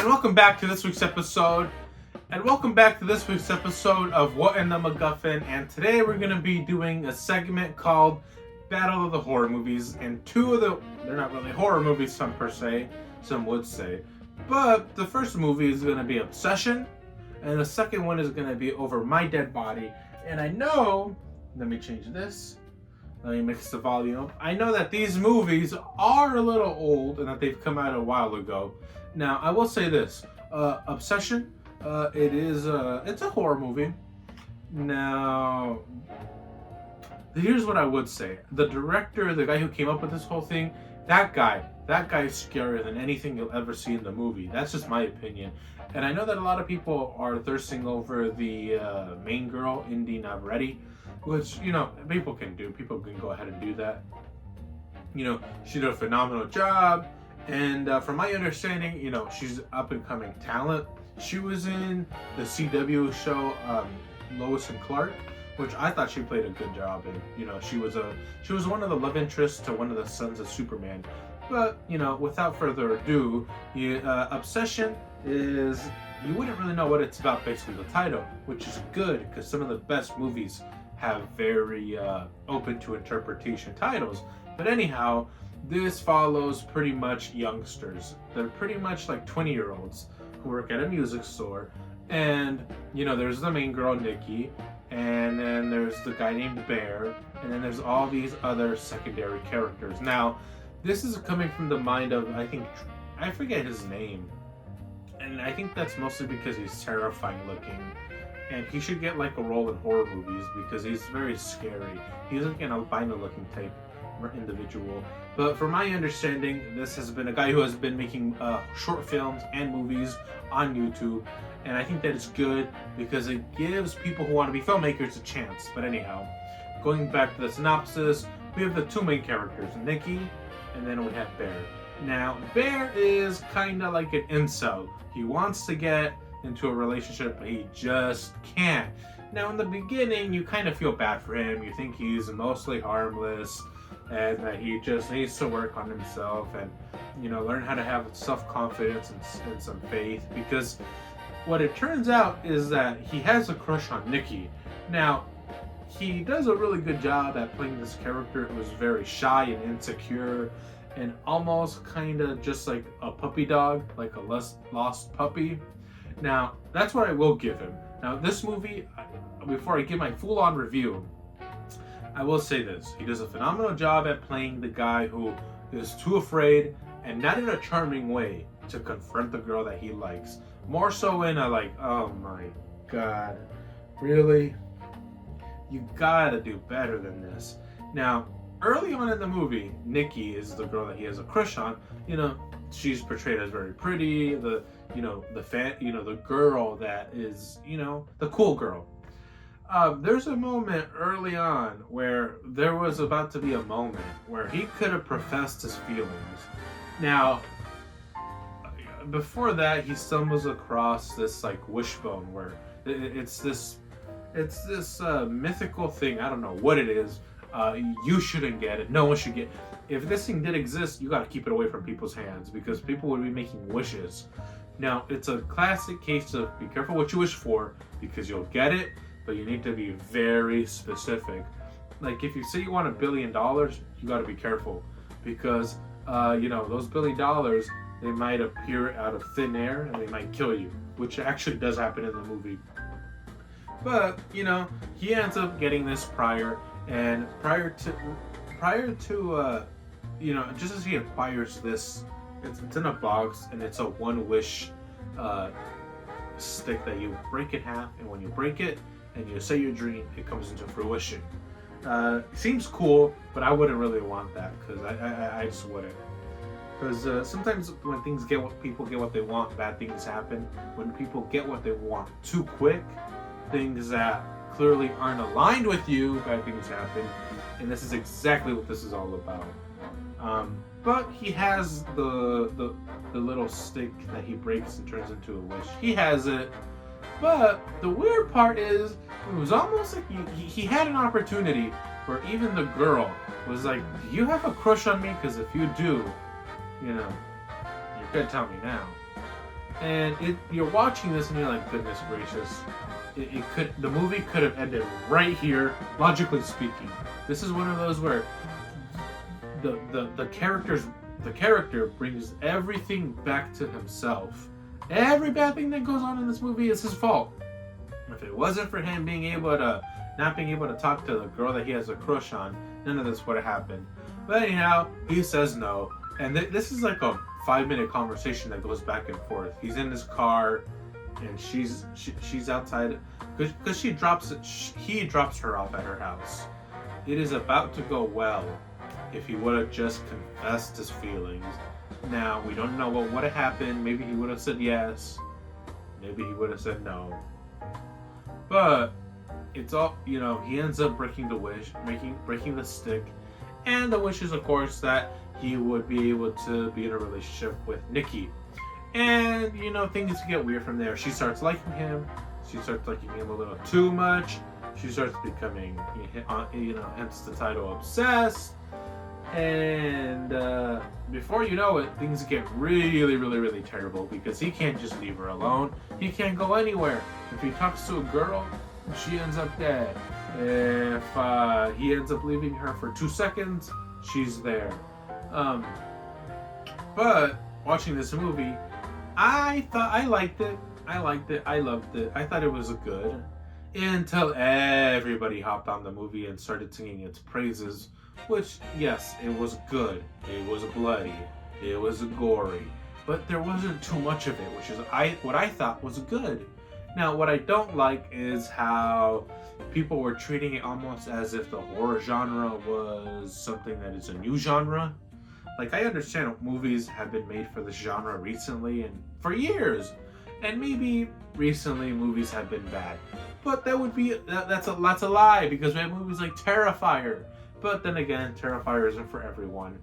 And welcome back to this week's episode. And welcome back to this week's episode of What in the MacGuffin. And today we're going to be doing a segment called Battle of the Horror Movies. And they're not really horror movies, some per se, some would say. But the first movie is going to be Obsession. And the second one is going to be Over My Dead Body. And I know, let me change this. Let me mix the volume. I know that these movies are a little old and that they've come out a while ago. Now, I will say this. Obsession, it's a horror movie. Now, here's what I would say. The director, the guy who came up with this whole thing, that guy is scarier than anything you'll ever see in the movie. That's just my opinion. And I know that a lot of people are thirsting over the main girl, Indy Navarrete, which, people can do. People can go ahead and do that. She did a phenomenal job. And from my understanding, she's up and coming talent. She was in the CW show Lois and Clark, which I thought she played a good job in. She was one of the love interests to one of the sons of Superman. But without further ado, Obsession is, you wouldn't really know what it's about based on the title, which is good because some of the best movies have very open to interpretation titles. But anyhow, this follows pretty much youngsters. They're pretty much like 20-year-olds who work at a music store. And, there's the main girl, Nikki. And then there's the guy named Bear. And then there's all these other secondary characters. Now, this is coming from the mind of, I forget his name. And I think that's mostly because he's terrifying looking. And he should get like a role in horror movies because he's very scary. He's like an albino looking type individual. But from my understanding, this has been a guy who has been making short films and movies on YouTube, and I think that is good because it gives people who want to be filmmakers a chance. But anyhow, going back to the synopsis, we have the two main characters, Nikki, and then we have Bear. Now, Bear is kind of like an incel. He wants to get into a relationship, but he just can't. Now, in the beginning, you kind of feel bad for him. You think he's mostly harmless, and that he just needs to work on himself and, learn how to have self-confidence and some faith. Because what it turns out is that he has a crush on Nikki. Now, he does a really good job at playing this character who's very shy and insecure and almost kind of just like a puppy dog, like a lost puppy. Now, that's what I will give him. Now, this movie, before I give my full-on review, I will say this. He does a phenomenal job at playing the guy who is too afraid, and not in a charming way, to confront the girl that he likes. More so in a like, oh my god, really? You gotta do better than this. Now, early on in the movie, Nikki is the girl that he has a crush on. She's portrayed as very pretty, the girl that is, the cool girl. There's a moment early on where there was about to be a moment where he could have professed his feelings. Now, before that, he stumbles across this like wishbone where it's this mythical thing. I don't know what it is. You shouldn't get it. No one should get it. If this thing did exist, you got to keep it away from people's hands because people would be making wishes. Now, it's a classic case of be careful what you wish for because you'll get it, but you need to be very specific. Like if you say you want $1 billion, you got to be careful because those $1 billion, they might appear out of thin air and they might kill you, which actually does happen in the movie. But he ends up getting this prior to just as he acquires this, it's in a box and it's a one wish stick that you break in half, and when you break it and you say your dream, it comes into fruition. Seems cool, but I wouldn't really want that because I just wouldn't. Because sometimes when people get what they want, bad things happen. When people get what they want too quick, things that clearly aren't aligned with you, bad things happen. And this is exactly what this is all about. But he has the little stick that he breaks and turns into a wish. He has it. But the weird part is, it was almost like he had an opportunity where even the girl was like, do you have a crush on me? Because if you do, you could tell me now. And you're watching this and you're like, goodness gracious, the movie could have ended right here, logically speaking. This is one of those where the character brings everything back to himself. Every bad thing that goes on in this movie is his fault. If it wasn't for him not being able to talk to the girl that he has a crush on, none of this would have happened. But anyhow, he says no, and this is like a 5-minute conversation that goes back and forth. He's in his car, and she's outside because he drops her off at her house. It is about to go well if he would have just confessed his feelings. Now we don't know what would have happened. Maybe he would have said yes. Maybe he would have said no. But it's all, he ends up breaking the wish, breaking the stick, and the wish is, of course, that he would be able to be in a relationship with Nikki. And things get weird from there. She starts liking him. She starts liking him a little too much. She starts becoming, hence the title, obsessed. And before you know it, things get really, really, really terrible because he can't just leave her alone. He can't go anywhere. If he talks to a girl, she ends up dead. If he ends up leaving her for 2 seconds, she's there. But watching this movie, I thought I liked it. I loved it. I thought it was good until everybody hopped on the movie and started singing its praises. Which, yes, it was good. It was bloody. It was gory. But there wasn't too much of it, which is what I thought was good. Now, what I don't like is how people were treating it almost as if the horror genre was something that is a new genre. Like, I understand movies have been made for this genre recently and for years. And maybe recently movies have been bad. But that's a lie, because we have movies like Terrifier. But then again, Terrifier isn't for everyone.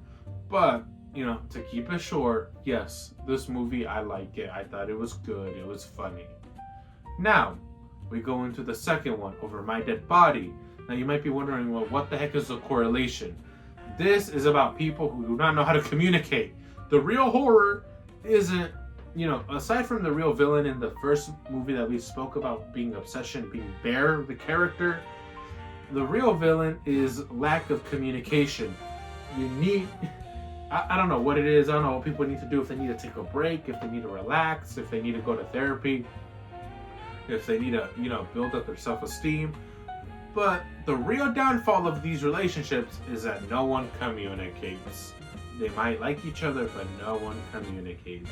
But, to keep it short, yes, this movie, I like it. I thought it was good. It was funny. Now, we go into the second one, Over My Dead Body. Now, you might be wondering, well, what the heck is the correlation? This is about people who do not know how to communicate. The real horror isn't, aside from the real villain in the first movie that we spoke about being obsession, being Bear, the character, the real villain is lack of communication. You need, I don't know what it is. I don't know what people need to do, if they need to take a break, if they need to relax, if they need to go to therapy, if they need to, build up their self-esteem. But the real downfall of these relationships is that no one communicates. They might like each other, but no one communicates.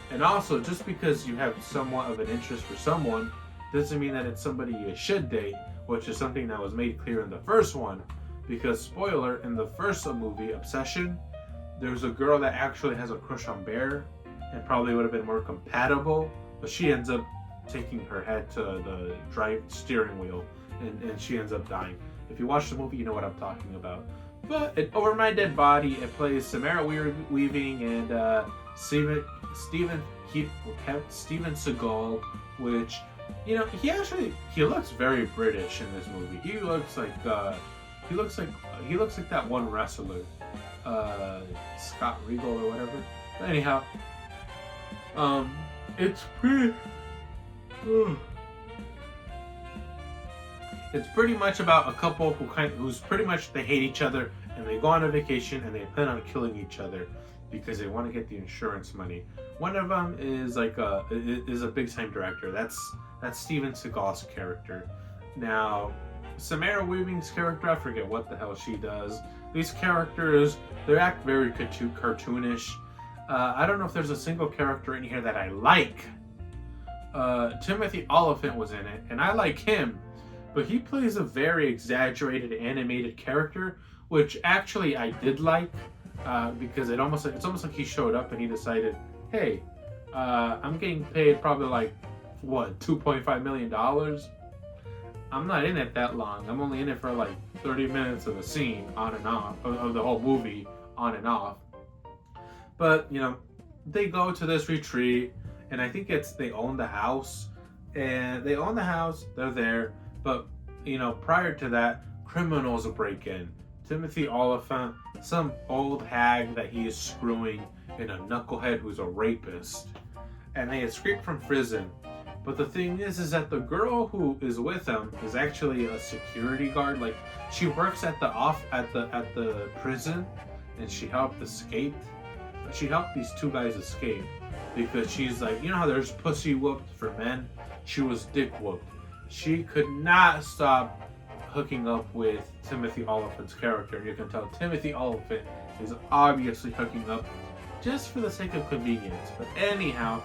And also, just because you have somewhat of an interest for someone doesn't mean that it's somebody you should date, which is something that was made clear in the first one. Because, spoiler, in the first movie, Obsession, there's a girl that actually has a crush on Bear and probably would have been more compatible, but she ends up taking her head to the steering wheel, and she ends up dying. If you watch the movie, you know what I'm talking about. But Over My Dead Body, it plays Samara Weaving and Steven Seagal, which, he looks very British in this movie. He looks like that one wrestler, Scott Regal or whatever. But anyhow, it's pretty. It's pretty much about a couple who's pretty much, they hate each other and they go on a vacation and they plan on killing each other because they want to get the insurance money. One of them is a big time director. That's Steven Seagal's character. Now, Samara Weaving's character, I forget what the hell she does. These characters, they act very cartoonish. I don't know if there's a single character in here that I like. Timothy Olyphant was in it, and I like him, but he plays a very exaggerated animated character, which actually I did like, because it's almost like he showed up and he decided, hey, I'm getting paid probably $2.5 million. I'm not in it that long. I'm only in it for 30 minutes of a scene on and off, of the whole movie on and off. But, they go to this retreat, and I think they own the house. And they own the house, they're there. But, prior to that, criminals break in. Timothy Olyphant, some old hag that he is screwing, and a knucklehead who's a rapist. and they escape from prison. But the thing is that the girl who is with them is actually a security guard. Like, she works at the prison, and she helped escape. She helped these two guys escape because she's like, you know how there's pussy whooped for men? She was dick whooped. She could not stop hooking up with Timothy Olyphant's character. You can tell Timothy Olyphant is obviously hooking up just for the sake of convenience. But anyhow,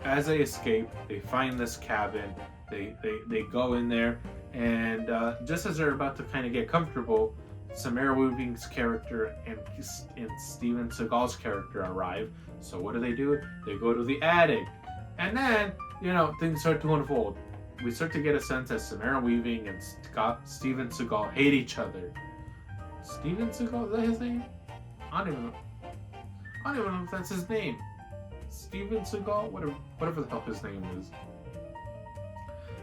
as they escape, they find this cabin. They go in there, and just as they're about to kind of get comfortable, Samara Weaving's character and Steven Seagal's character arrive. So what do? They go to the attic, and then things start to unfold. We start to get a sense that Samara Weaving and Steven Seagal hate each other. Steven Seagal, is that his name? I don't even know if that's his name. Steven Seagal, whatever the hell his name is.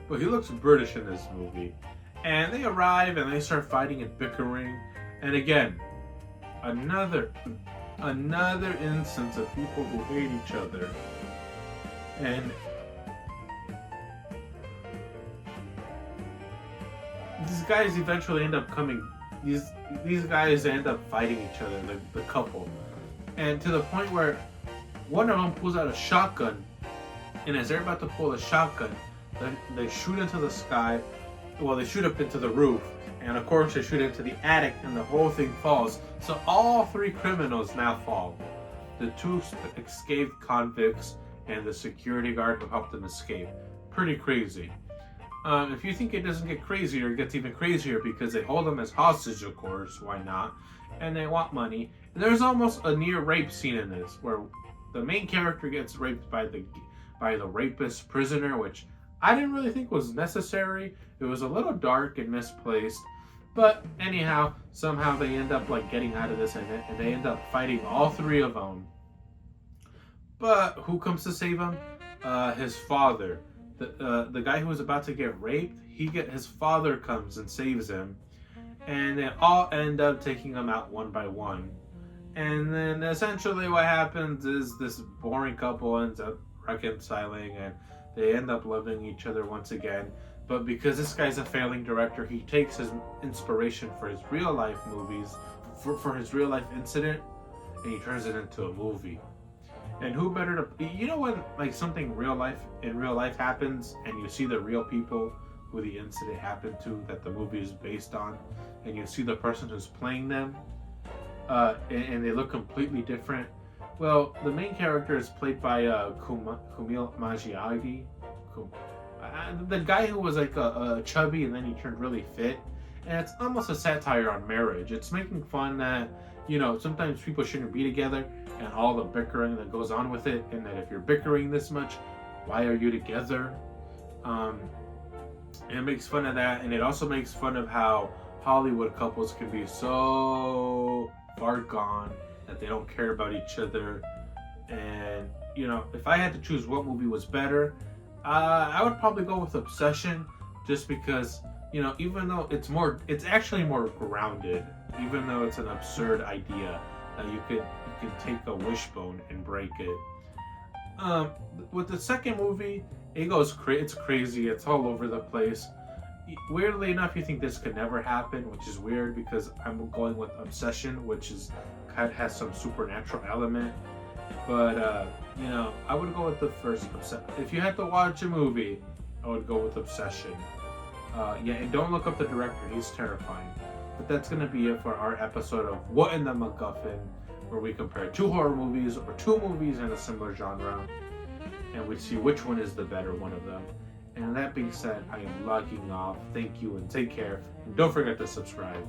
But he looks British in this movie. And they arrive and they start fighting and bickering. And again, another instance of people who hate each other. And these guys eventually end up these guys end up fighting each other, the couple. And to the point where one of them pulls out a shotgun, and as they're about to pull the shotgun, they shoot into the sky. Well, they shoot up into the roof, and of course they shoot into the attic, and the whole thing falls. So all three criminals now fall. The two escaped convicts and the security guard who helped them escape. Pretty crazy. If you think it doesn't get crazier, it gets even crazier because they hold them as hostage, of course. Why not? And they want money. And there's almost a near rape scene in this, where the main character gets raped by the rapist prisoner, which I didn't really think was necessary. It was a little dark and misplaced. But anyhow, somehow they end up getting out of this, and they end up fighting all three of them. But who comes to save him? His father. The guy who was about to get raped, his father comes and saves him. And they all end up taking him out one by one. And then essentially what happens is this boring couple ends up reconciling, and they end up loving each other once again. But because this guy's a failing director, he takes his inspiration for his real life movies, for his real life incident, and he turns it into a movie. And who better to, when something in real life happens, and you see the real people who the incident happened to, that the movie is based on, and you see the person who's playing them, and they look completely different. Well, the main character is played by Kumail Nanjiani, the guy who was a chubby and then he turned really fit. And it's almost a satire on marriage. It's making fun that sometimes people shouldn't be together, and all the bickering that goes on with it, and that if you're bickering this much, why are you together? And it makes fun of that, and it also makes fun of how Hollywood couples can be so far gone that they don't care about each other. And if I had to choose what movie was better, I would probably go with Obsession, just because even though it's actually more grounded, even though it's an absurd idea that you can take a wishbone and break it. With the second movie, it's crazy, it's all over the place. Weirdly enough, you think this could never happen, which is weird because I'm going with Obsession, which has some supernatural element. But I would go with the first Obsession. If you had to watch a movie, I would go with Obsession. And don't look up the director, he's terrifying. But that's going to be it for our episode of What in the MacGuffin, where we compare two horror movies or two movies in a similar genre, and we see which one is the better one of them. And that being said, I am logging off. Thank you and take care. And don't forget to subscribe.